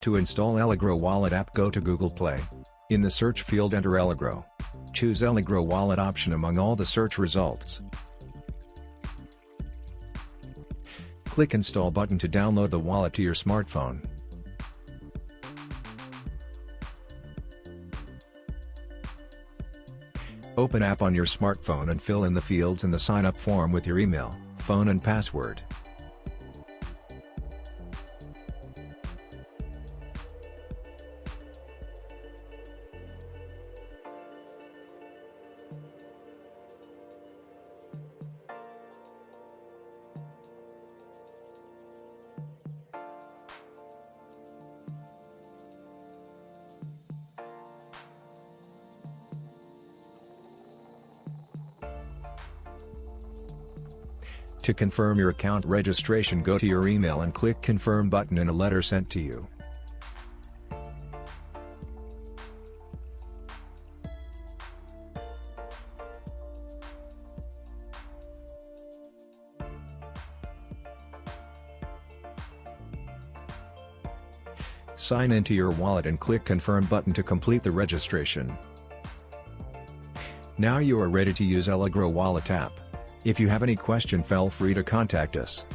To install Elegro Wallet app, go to Google Play. In the search field enter Elegro. Choose Elegro Wallet option among all the search results. Click Install button to download the wallet to your smartphone. Open app on your smartphone and fill in the fields in the sign-up form with your email, phone and password. To confirm your account registration, go to your email and click Confirm button in a letter sent to you. Sign into your wallet and click Confirm button to complete the registration. Now you are ready to use Elegro Wallet app. If you have any question, feel free to contact us.